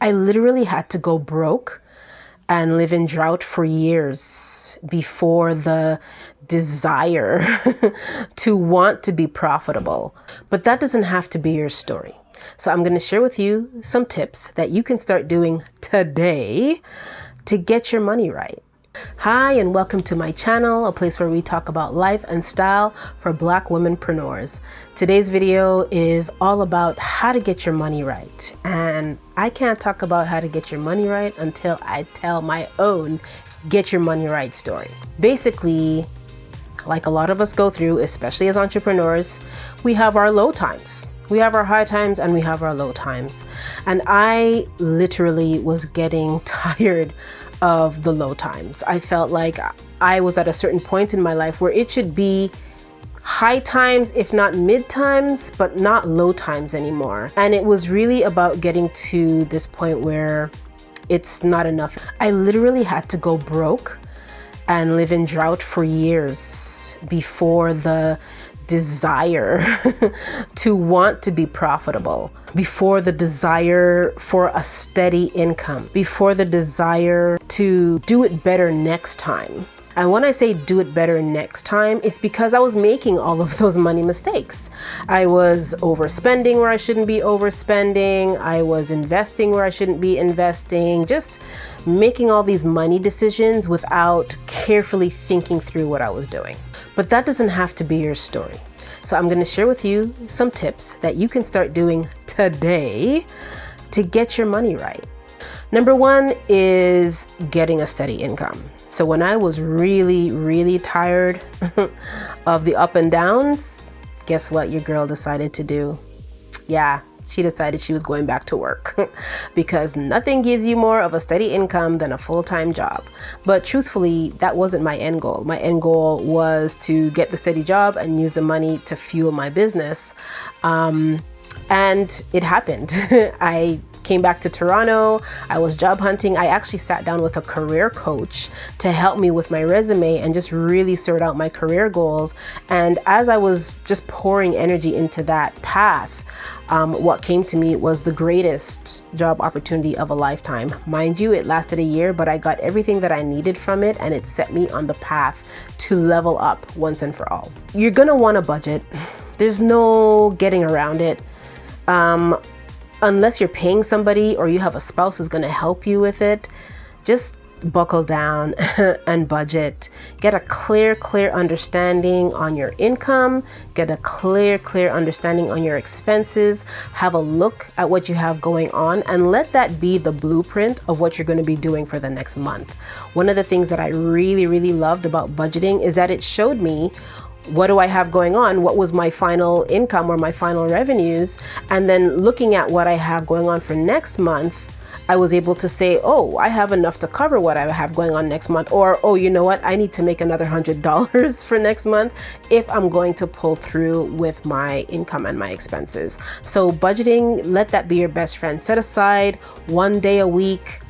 I literally had to go broke and live in drought for years before the desire to want to be profitable. But that doesn't have to be your story. So I'm going to share with you some tips that you can start doing today to get your money right. Hi, and welcome to my channel, a place where we talk about life and style for Black womenpreneurs. Today's video is all about how to get your money right. And I can't talk about how to get your money right until I tell my own get your money right story. Basically, like a lot of us go through, especially as entrepreneurs, we have our low times. We have our high times and we have our low times. And I literally was getting tired of the low times. I felt like I was at a certain point in my life where it should be high times, if not mid times, but not low times anymore. And it was really about getting to this point where it's not enough. I literally had to go broke and live in drought for years before the desire to want to be profitable, before the desire for a steady income, before the desire to do it better next time. And when I say do it better next time, it's because I was making all of those money mistakes. I was overspending where I shouldn't be overspending. I was investing where I shouldn't be investing, just making all these money decisions without carefully thinking through what I was doing. But that doesn't have to be your story. So I'm going to share with you some tips that you can start doing today to get your money right. Number one is getting a steady income. So when I was really tired of the up and downs, guess what your girl decided to do? Yeah, she decided she was going back to work because nothing gives you more of a steady income than a full-time job. But truthfully, that wasn't my end goal. My end goal was to get the steady job and use the money to fuel my business. And it happened. I came back to Toronto. I was job hunting. I actually sat down with a career coach to help me with my resume and just really sort out my career goals. And as I was just pouring energy into that path, what came to me was the greatest job opportunity of a lifetime. Mind you, it lasted a year, but I got everything that I needed from it, and it set me on the path to level up once and for all. You're gonna want a budget. There's no getting around it. Unless you're paying somebody or you have a spouse who's gonna help you with it, just buckle down and budget. Get a clear understanding on your income. Get a clear understanding on your expenses. Have a look at what you have going on and let that be the blueprint of what you're going to be doing for the next month. One of the things that I really loved about budgeting is that it showed me what do I have going on? What was my final income or my final revenues? And then looking at what I have going on for next month, I was able to say, oh, I have enough to cover what I have going on next month. Or, oh, you know what? I need to make another $100 for next month if I'm going to pull through with my income and my expenses. So budgeting, let that be your best friend. Set aside one day a week,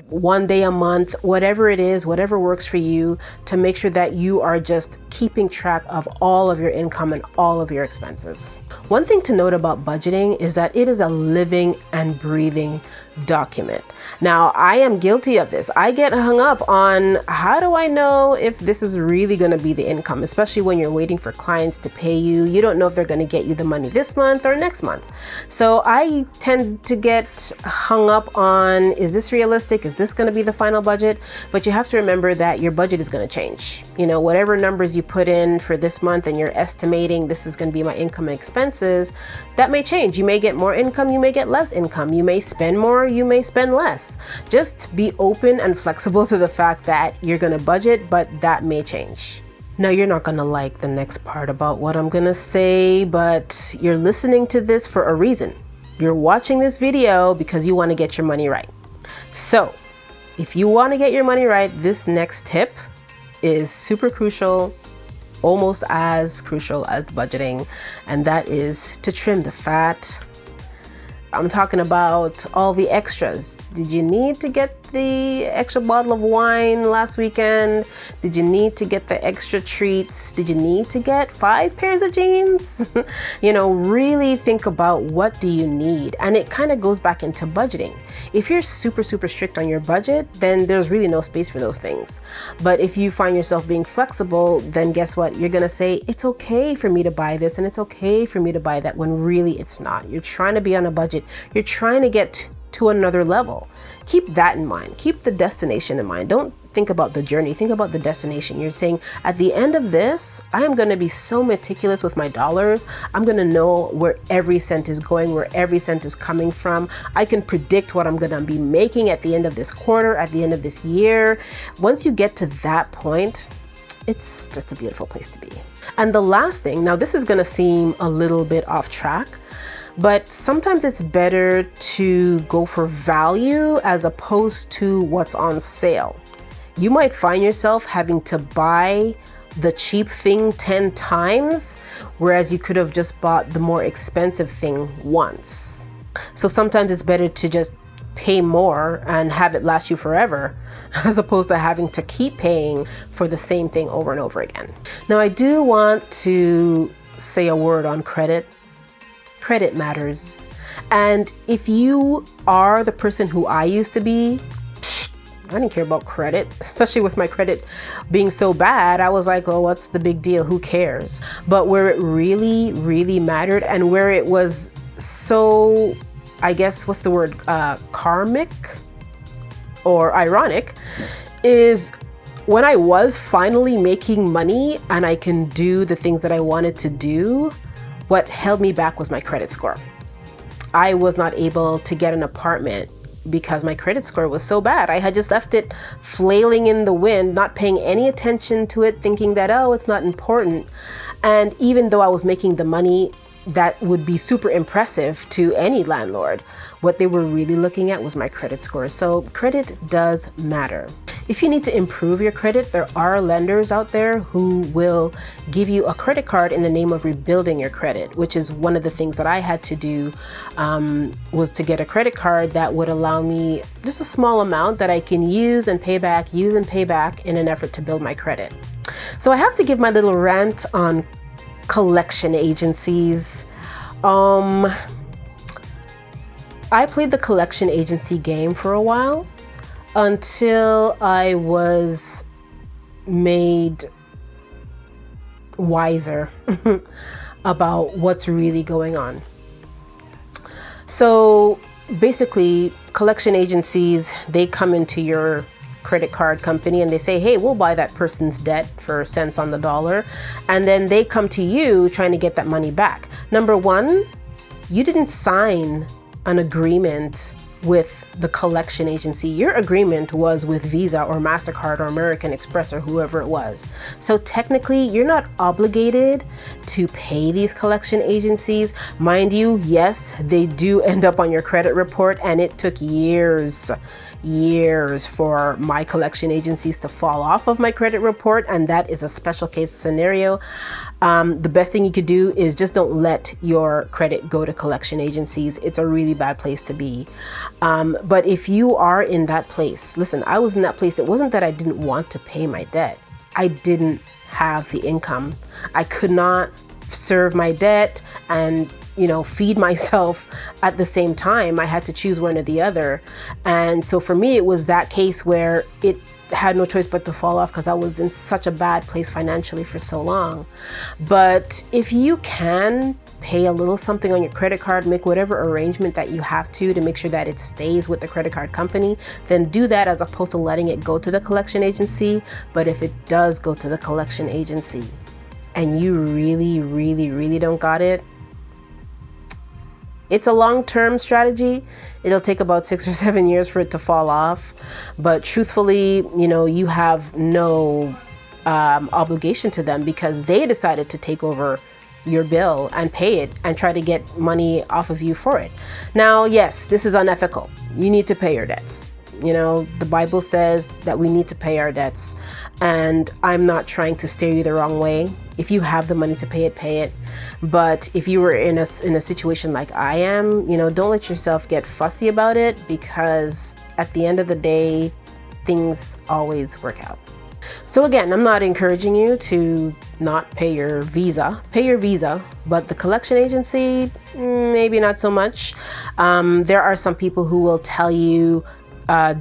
one day a month, whatever it is, whatever works for you, to make sure that you are just keeping track of all of your income and all of your expenses. One thing to note about budgeting is that it is a living and breathing document. Now, I am guilty of this. I get hung up on how do I know if this is really going to be the income, especially when you're waiting for clients to pay you. You don't know if they're going to get you the money this month or next month. So I tend to get hung up on, is this realistic? Is this going to be the final budget? But you have to remember that your budget is going to change. You know, whatever numbers you put in for this month and you're estimating this is going to be my income and expenses, that may change. You may get more income, you may get less income. You may spend more, you may spend less. Just be open and flexible to the fact that you're going to budget, but that may change. Now, you're not going to like the next part about what I'm going to say, but you're listening to this for a reason. You're watching this video because you want to get your money right. So if you want to get your money right, this next tip is super crucial, almost as crucial as the budgeting, and that is to trim the fat. I'm talking about all the extras. Did you need to get the extra bottle of wine last weekend? Did you need to get the extra treats? Did you need to get 5 pairs of jeans? You know, really think about what do you need. And it kind of goes back into budgeting. If you're super, super strict on your budget, then there's really no space for those things. But if you find yourself being flexible, then guess what? You're going to say, it's okay for me to buy this and it's okay for me to buy that, when really it's not. You're trying to be on a budget. You're trying to get to another level. Keep that in mind. Keep the destination in mind. Don't think about the journey. Think about the destination. You're saying, at the end of this, I am going to be so meticulous with my dollars. I'm going to know where every cent is going, where every cent is coming from. I can predict what I'm going to be making at the end of this quarter, at the end of this year. Once you get to that point, it's just a beautiful place to be. And the last thing, now this is going to seem a little bit off track, but sometimes it's better to go for value as opposed to what's on sale. You might find yourself having to buy the cheap thing 10 times, whereas you could have just bought the more expensive thing once. So sometimes it's better to just pay more and have it last you forever, as opposed to having to keep paying for the same thing over and over again. Now, I do want to say a word on credit. Credit matters. And if you are the person who I used to be, I didn't care about credit, especially with my credit being so bad. I was like, oh, what's the big deal? Who cares? But where it really, really mattered, and where it was so, I guess, what's the word? Karmic or ironic, is when I was finally making money and I can do the things that I wanted to do, what held me back was my credit score. I was not able to get an apartment because my credit score was so bad. I had just left it flailing in the wind, not paying any attention to it, thinking that, oh, it's not important. And even though I was making the money that would be super impressive to any landlord, what they were really looking at was my credit score. So credit does matter. If you need to improve your credit, there are lenders out there who will give you a credit card in the name of rebuilding your credit, which is one of the things that I had to do, was to get a credit card that would allow me just a small amount that I can use and pay back in an effort to build my credit. So I have to give my little rant on collection agencies. I played the collection agency game for a while until I was made wiser about what's really going on. So basically, collection agencies, they come into your credit card company and they say, hey, we'll buy that person's debt for cents on the dollar. And then they come to you trying to get that money back. Number one, you didn't sign an agreement with the collection agency. Your agreement was with Visa or MasterCard or American Express or whoever it was. So technically, you're not obligated to pay these collection agencies. Mind you, yes, they do end up on your credit report, and it took years for my collection agencies to fall off of my credit report, and that is a special case scenario. The best thing you could do is just don't let your credit go to collection agencies. It's a really bad place to be. But if you are in that place, listen, I was in that place. It wasn't that I didn't want to pay my debt. I didn't have the income. I could not serve my debt and feed myself at the same time. I had to choose one or the other. And so for me, it was that case where it had no choice but to fall off because I was in such a bad place financially for so long. But if you can pay a little something on your credit card, make whatever arrangement that you have to make sure that it stays with the credit card company, then do that as opposed to letting it go to the collection agency. But if it does go to the collection agency and you really, really, really don't got it, it's a long-term strategy. It'll take about 6 or 7 years for it to fall off. But truthfully, you have no obligation to them because they decided to take over your bill and pay it and try to get money off of you for it. Now, yes, this is unethical. You need to pay your debts. The Bible says that we need to pay our debts. And I'm not trying to steer you the wrong way. If you have the money to pay it, pay it. But if you were in a situation like I am, don't let yourself get fussy about it, because at the end of the day, things always work out. So again, I'm not encouraging you to not pay your visa. Pay your visa, but the collection agency, maybe not so much. There are some people who will tell you,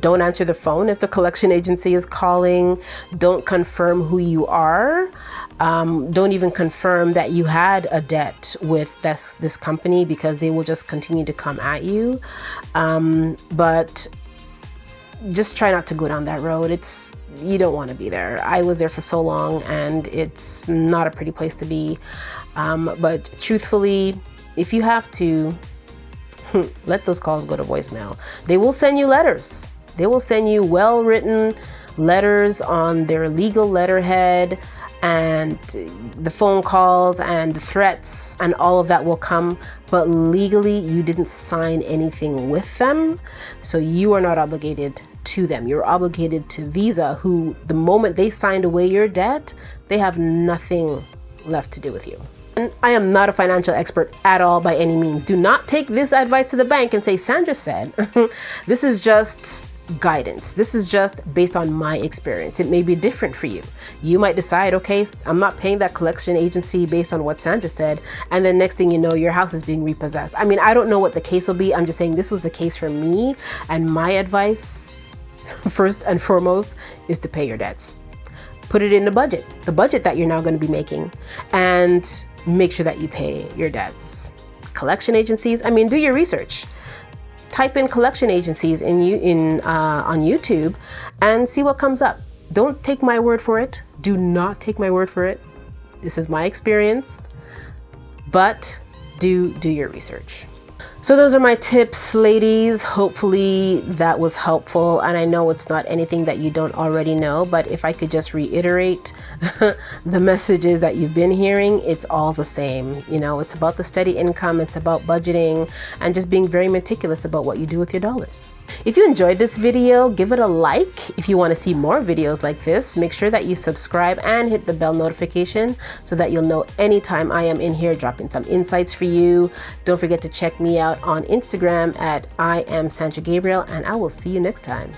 don't answer the phone if the collection agency is calling. Don't confirm who you are. Don't even confirm that you had a debt with this company, because they will just continue to come at you. But just try not to go down that road. You don't want to be there. I was there for so long, and it's not a pretty place to be. But truthfully, if you have to, let those calls go to voicemail. They will send you letters. They will send you well-written letters on their legal letterhead, and the phone calls and the threats and all of that will come. But legally, you didn't sign anything with them, so you are not obligated to them. You're obligated to Visa, who the moment they signed away your debt, they have nothing left to do with you. And I am not a financial expert at all by any means. Do not take this advice to the bank and say, Sandra said. This is just guidance. This is just based on my experience. It may be different for you. You might decide, okay, I'm not paying that collection agency based on what Sandra said, and then next thing you know, your house is being repossessed. I mean, I don't know what the case will be. I'm just saying this was the case for me, and my advice, first and foremost, is to pay your debts. Put it in the budget that you're now going to be making, and make sure that you pay your debts. Collection agencies, I mean, do your research. Type in collection agencies on YouTube and see what comes up. Don't take my word for it. Do not take my word for it. This is my experience, but do your research. So those are my tips, ladies. Hopefully that was helpful. And I know it's not anything that you don't already know, but if I could just reiterate the messages that you've been hearing, it's all the same. You know, it's about the steady income, it's about budgeting, and just being very meticulous about what you do with your dollars. If you enjoyed this video, give it a like. If you want to see more videos like this, make sure that you subscribe and hit the bell notification so that you'll know anytime I am in here dropping some insights for you. Don't forget to check me out on Instagram at I am Sandra Gabriel, and I will see you next time.